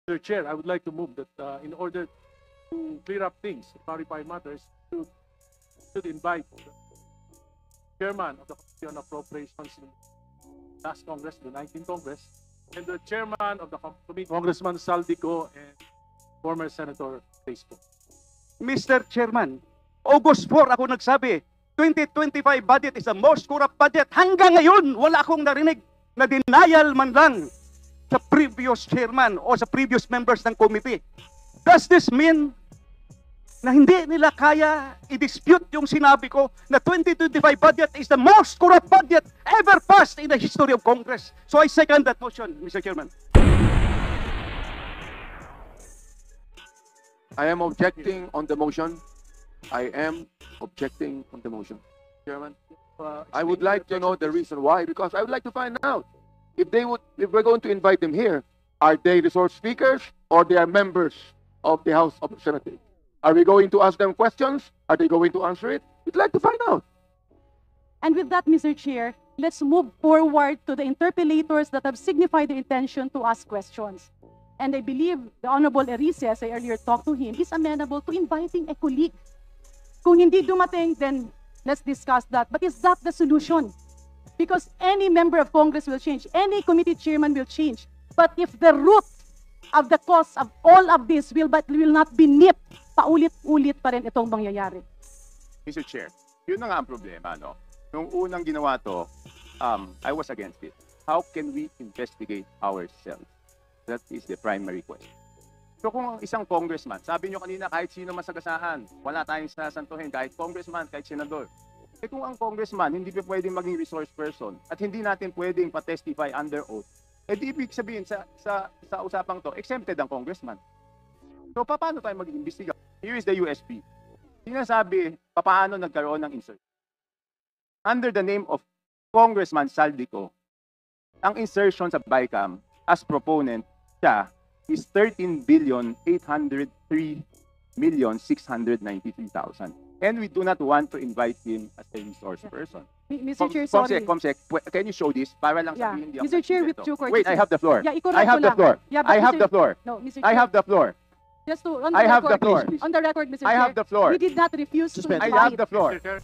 Mr. Chair, I would like to move that in order to clear up things, to clarify matters, should invite the chairman of the Committee on Appropriations in last Congress, the 19th Congress, and the chairman of the committee, Congressman Saldico, and former Senator Tejsko. Mr. Chairman, August 4 ako nagsabi, 2025 budget is the most corrupt budget. Hanggang ngayon, wala akong narinig na denial man lang sa previous chairman o sa previous members ng committee. Does this mean na hindi nila kaya i-dispute yung sinabi ko na 2025 budget is the most corrupt budget ever passed in the history of Congress? So I second that motion, Mr. Chairman. I am objecting on the motion. I am objecting on the motion. Chairman, I would like to know the reason why, because I would like to find out if we're going to invite them here, are they resource speakers or they are members of the House of Representatives? Are we going to ask them questions? Are they going to answer it? We'd like to find out. And with that, Mr. Chair, let's move forward to the interpellators that have signified their intention to ask questions. And I believe the Honorable Erice, as I earlier talked to him, is amenable to inviting a colleague. Kung hindi dumating, then let's discuss that. But is that the solution? Because any member of Congress will change, any committee chairman will change. But if the root of the cause of all of this will not be nipped, paulit-ulit pa rin itong mangyayari. Mr. Chair, yun na nga ang problema, no? Nung unang ginawa to, I was against it. How can we investigate ourselves? That is the primary question. So kung ang isang congressman, sabi nyo kanina kahit sino masagasaan, wala tayong sasantuhin, kahit congressman, kahit senador. Eh kung ang congressman hindi pa pwedeng maging resource person at hindi natin pwedeng pa-testify under oath, eh di ibig sabihin sa usapang to, exempted ang congressman. So paano tayo mag-iimbestiga? Here is the USB. Sinasabi, paano nagkaroon ng insert? Under the name of Congressman Saldico, ang insertion sa BICAM as proponent siya is 13,803,693,000. And we do not want to invite him as a resource person. Mr. Chair, sorry. Comsec, can you show this? Para lang Yeah. sabihin hindi Mr. Chair, with due courtesy. Wait, I have the floor. Yeah, I have the floor. Yeah, but I have Mr. the floor. No, Mr. I Chair. have the floor. Just to, on the I have the record, floor. On the record, Mr. I Chair. have the floor. We did not refuse to I invite. have the floor. Mr. Chair,